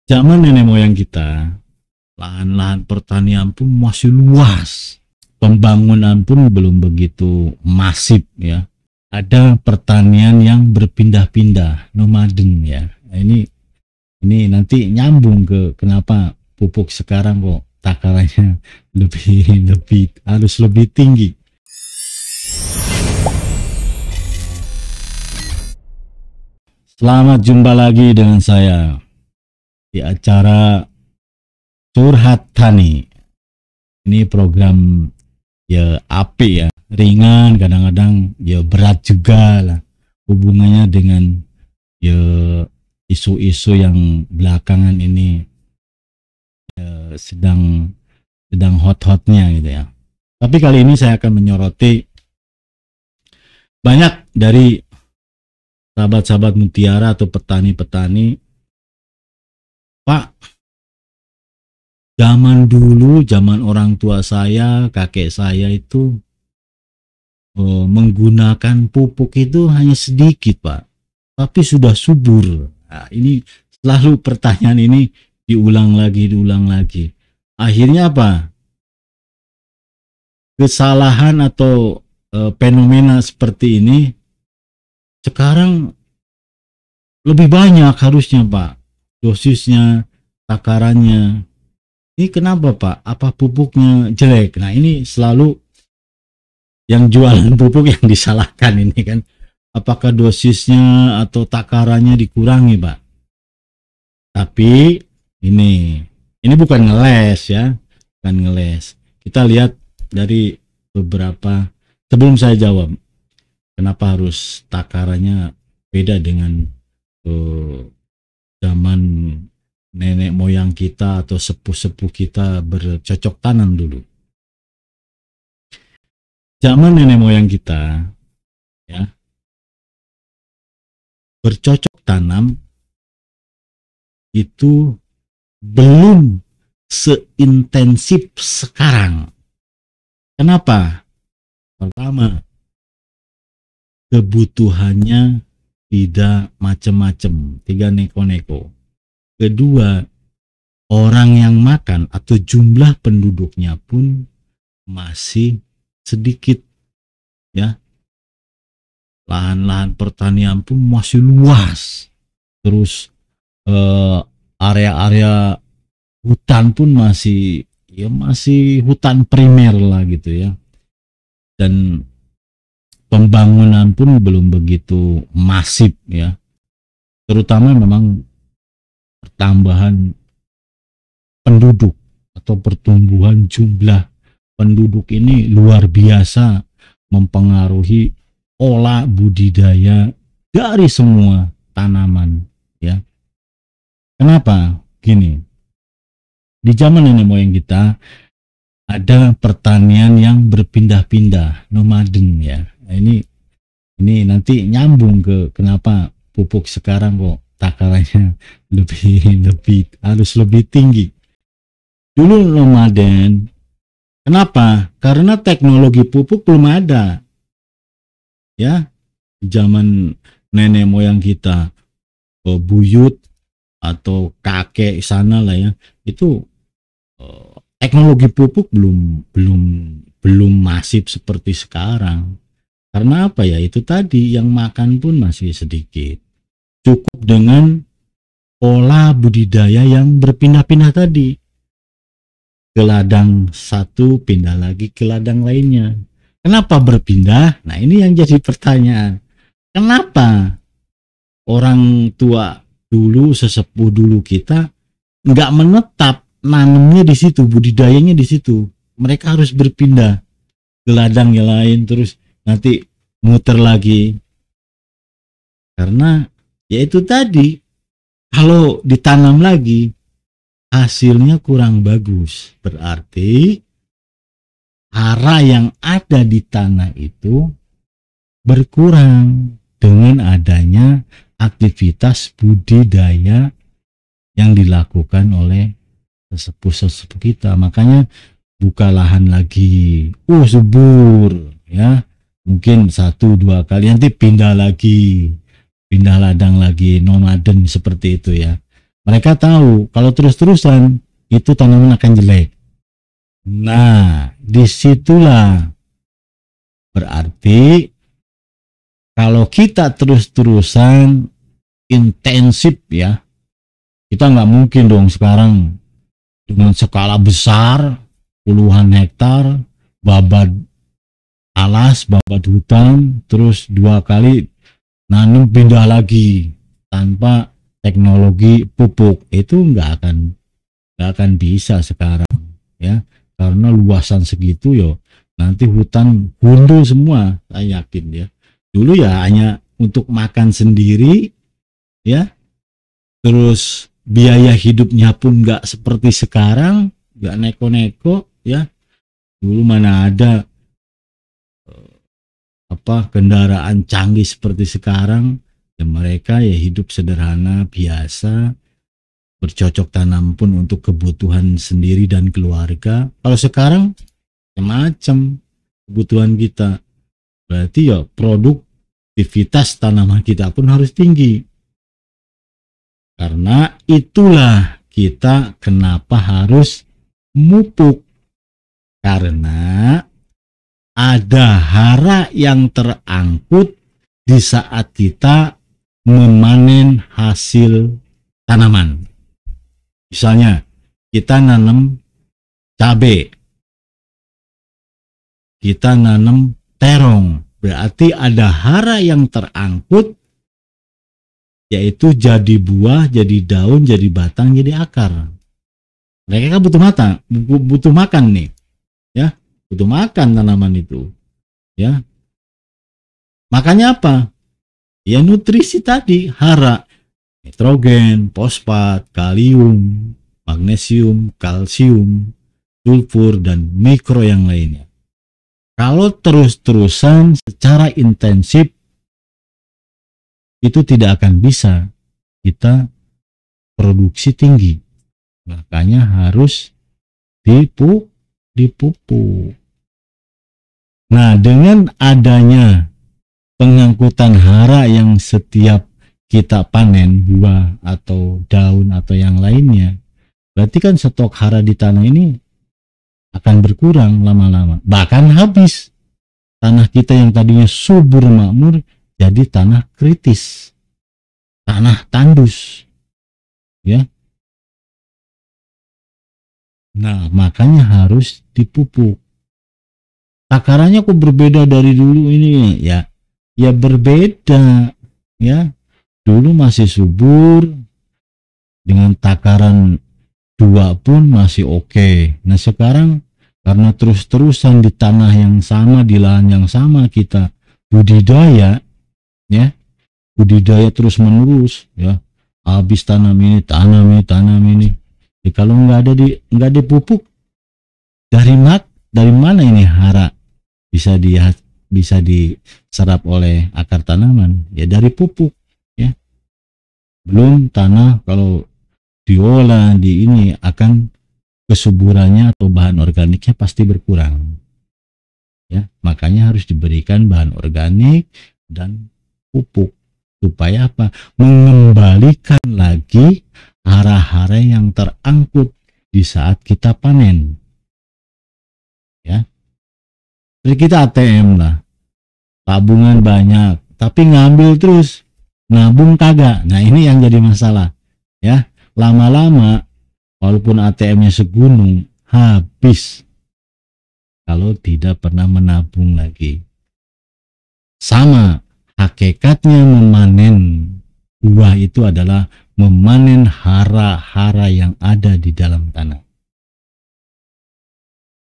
Zaman nenek moyang kita, lahan-lahan pertanian pun masih luas. Pembangunan pun belum begitu masif ya. Ada pertanian yang berpindah-pindah, nomaden ya. Nah, ini nanti nyambung ke kenapa pupuk sekarang kok takarannya harus lebih tinggi. Selamat jumpa lagi dengan saya di acara Curhat Tani. Ini program ya apik ya, ringan, kadang-kadang ya berat juga lah hubungannya dengan ya isu-isu yang belakangan ini ya, sedang hot-hotnya gitu ya. Tapi kali ini saya akan menyoroti banyak dari sahabat-sahabat mutiara atau petani-petani. Pak, zaman dulu, zaman orang tua saya, kakek saya itu menggunakan pupuk itu hanya sedikit, Pak. Tapi sudah subur. Nah, ini selalu pertanyaan ini diulang lagi. Akhirnya apa? Kesalahan atau fenomena seperti ini sekarang lebih banyak harusnya, Pak. Dosisnya, takarannya. Ini kenapa, Pak? Apa pupuknya jelek? Nah, ini selalu yang jualan pupuk yang disalahkan ini kan. Apakah dosisnya atau takarannya dikurangi, Pak? Tapi ini bukan ngeles ya. Bukan ngeles. Kita lihat dari beberapa, sebelum saya jawab, kenapa harus takarannya beda dengan zaman nenek moyang kita atau sepuh-sepuh kita bercocok tanam dulu. Zaman nenek moyang kita ya bercocok tanam itu belum seintensif sekarang. Kenapa? Pertama, kebutuhannya tidak macam-macam, tidak neko-neko. Kedua, orang yang makan atau jumlah penduduknya pun masih sedikit ya. Lahan-lahan pertanian pun masih luas. Terus area-area hutan pun masih hutan primer lah gitu ya. Dan pembangunan pun belum begitu masif ya. Terutama memang pertambahan penduduk atau pertumbuhan jumlah penduduk ini luar biasa mempengaruhi olah budidaya dari semua tanaman ya. Kenapa? Gini. Di zaman nenek moyang kita ada pertanian yang berpindah-pindah, nomaden ya. Nah, ini nanti nyambung ke kenapa pupuk sekarang kok takarannya harus lebih tinggi. Dulu nomaden. Kenapa? Karena teknologi pupuk belum ada. Ya, zaman nenek moyang kita, buyut atau kakek sana lah ya, itu teknologi pupuk belum masif seperti sekarang. Karena apa ya? Itu tadi, yang makan pun masih sedikit. Cukup dengan pola budidaya yang berpindah-pindah tadi. Ke ladang satu, pindah lagi ke ladang lainnya. Kenapa berpindah? Nah, ini yang jadi pertanyaan. Kenapa orang tua dulu, sesepuh dulu kita nggak menetap nanamnya di situ, budidayanya di situ. Mereka harus berpindah ke ladang yang lain, terus nanti muter lagi. Karena ya itu tadi, kalau ditanam lagi hasilnya kurang bagus. Berarti hara yang ada di tanah itu berkurang dengan adanya aktivitas budidaya yang dilakukan oleh sesepuh-sesepuh kita. Makanya buka lahan lagi, subur ya, mungkin 1-2 kali, nanti pindah ladang lagi, nomaden seperti itu ya. Mereka tahu kalau terus-terusan itu tanaman akan jelek. Nah, disitulah berarti kalau kita terus-terusan intensif ya, kita nggak mungkin dong sekarang dengan skala besar, puluhan hektar, babat alas, babat hutan, terus 2 kali nanam pindah lagi tanpa teknologi pupuk. Itu nggak akan bisa sekarang ya, karena luasan segitu yo nanti hutan gundul semua, saya yakin ya. Dulu ya hanya untuk makan sendiri ya, terus biaya hidupnya pun nggak seperti sekarang, nggak neko-neko ya. Dulu mana ada kendaraan canggih seperti sekarang. Ya mereka ya hidup sederhana biasa, bercocok tanam pun untuk kebutuhan sendiri dan keluarga. Kalau sekarang macam kebutuhan kita, berarti ya produktivitas tanaman kita pun harus tinggi. Karena itulah kita kenapa harus mupuk, karena ada hara yang terangkut di saat kita memanen hasil tanaman. Misalnya kita nanam cabai, kita nanam terong, berarti ada hara yang terangkut, yaitu jadi buah, jadi daun, jadi batang, jadi akar. Mereka kan butuh makan nih, ya, butuh makan tanaman itu, ya. Makanya apa? Ya nutrisi tadi, hara, nitrogen, fosfat, kalium, magnesium, kalsium, sulfur, dan mikro yang lainnya. Kalau terus-terusan secara intensif, itu tidak akan bisa kita produksi tinggi. Makanya harus dipupuk. Nah, dengan adanya pengangkutan hara yang setiap kita panen, buah atau daun atau yang lainnya, berarti kan stok hara di tanah ini akan berkurang lama-lama, bahkan habis. Tanah kita yang tadinya subur makmur jadi tanah kritis, tanah tandus, ya. Nah, makanya harus dipupuk. Takarannya kok berbeda dari dulu ini ya? Ya berbeda, ya. Dulu masih subur, dengan takaran 2 pun masih oke. Nah sekarang karena terus-terusan di tanah yang sama, di lahan yang sama kita budidaya, ya, budidaya terus menerus, ya, habis tanam ini. Ya, kalau nggak dipupuk, dari mana ini hara bisa diserap oleh akar tanaman? Ya dari pupuk, ya. Belum tanah kalau diolah di ini akan kesuburannya atau bahan organiknya pasti berkurang, ya. Makanya harus diberikan bahan organik dan pupuk supaya apa? Mengembalikan lagi hara-hara yang terangkut di saat kita panen, ya. Jadi kita ATM lah, tabungan banyak tapi ngambil terus, nabung kagak. Nah ini yang jadi masalah, ya. Lama-lama walaupun ATM-nya segunung, habis kalau tidak pernah menabung lagi. Sama hakikatnya memanen buah itu adalah memanen hara-hara yang ada di dalam tanah.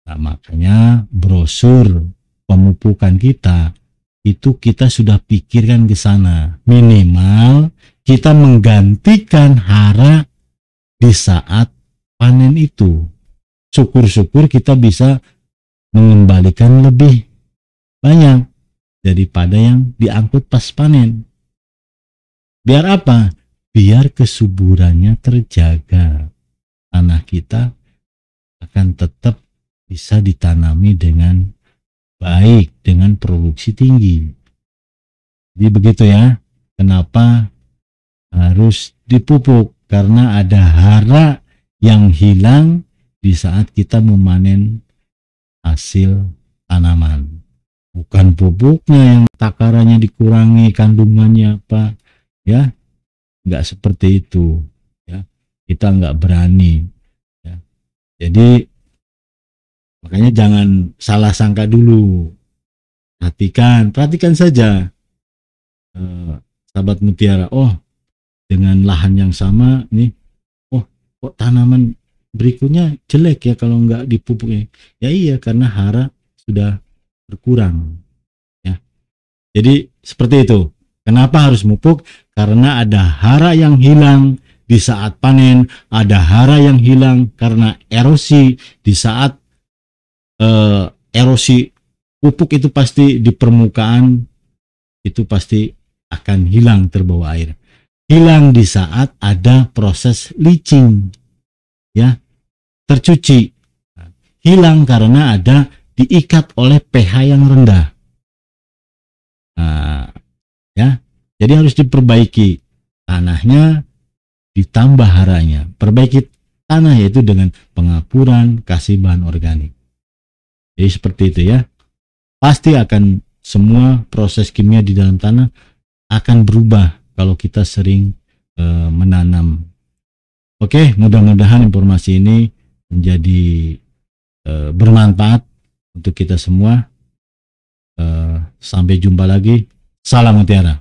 Nah, makanya brosur pemupukan kita itu kita sudah pikirkan ke sana. Minimal kita menggantikan hara di saat panen itu. Syukur-syukur kita bisa mengembalikan lebih banyak daripada yang diangkut pas panen. Biar apa? Biar kesuburannya terjaga. Tanah kita akan tetap bisa ditanami dengan baik, dengan produksi tinggi. Jadi begitu ya, kenapa harus dipupuk? karena ada hara yang hilang di saat kita memanen hasil tanaman. Bukan pupuknya yang takarannya dikurangi, kandungannya apa, ya, nggak seperti itu, ya. Kita nggak berani, ya. Jadi makanya jangan salah sangka dulu. Perhatikan saja, sahabat mutiara. Oh, dengan lahan yang sama nih, oh, kok tanaman berikutnya jelek ya kalau nggak dipupuknya. Ya iya, karena hara sudah berkurang, ya. Jadi seperti itu. Kenapa harus mupuk? Karena ada hara yang hilang di saat panen, ada hara yang hilang karena erosi. Di saat erosi, pupuk itu pasti di permukaan itu pasti akan hilang terbawa air. Hilang di saat ada proses leaching, ya, tercuci. Hilang karena ada diikat oleh pH yang rendah. Nah, ya, jadi harus diperbaiki tanahnya, ditambah haranya. Perbaiki tanah yaitu dengan pengapuran, kasih bahan organik. Jadi seperti itu, ya. Pasti akan semua proses kimia di dalam tanah akan berubah kalau kita sering menanam. Oke, mudah-mudahan informasi ini menjadi bermanfaat untuk kita semua. Sampai jumpa lagi. Salam mutiara.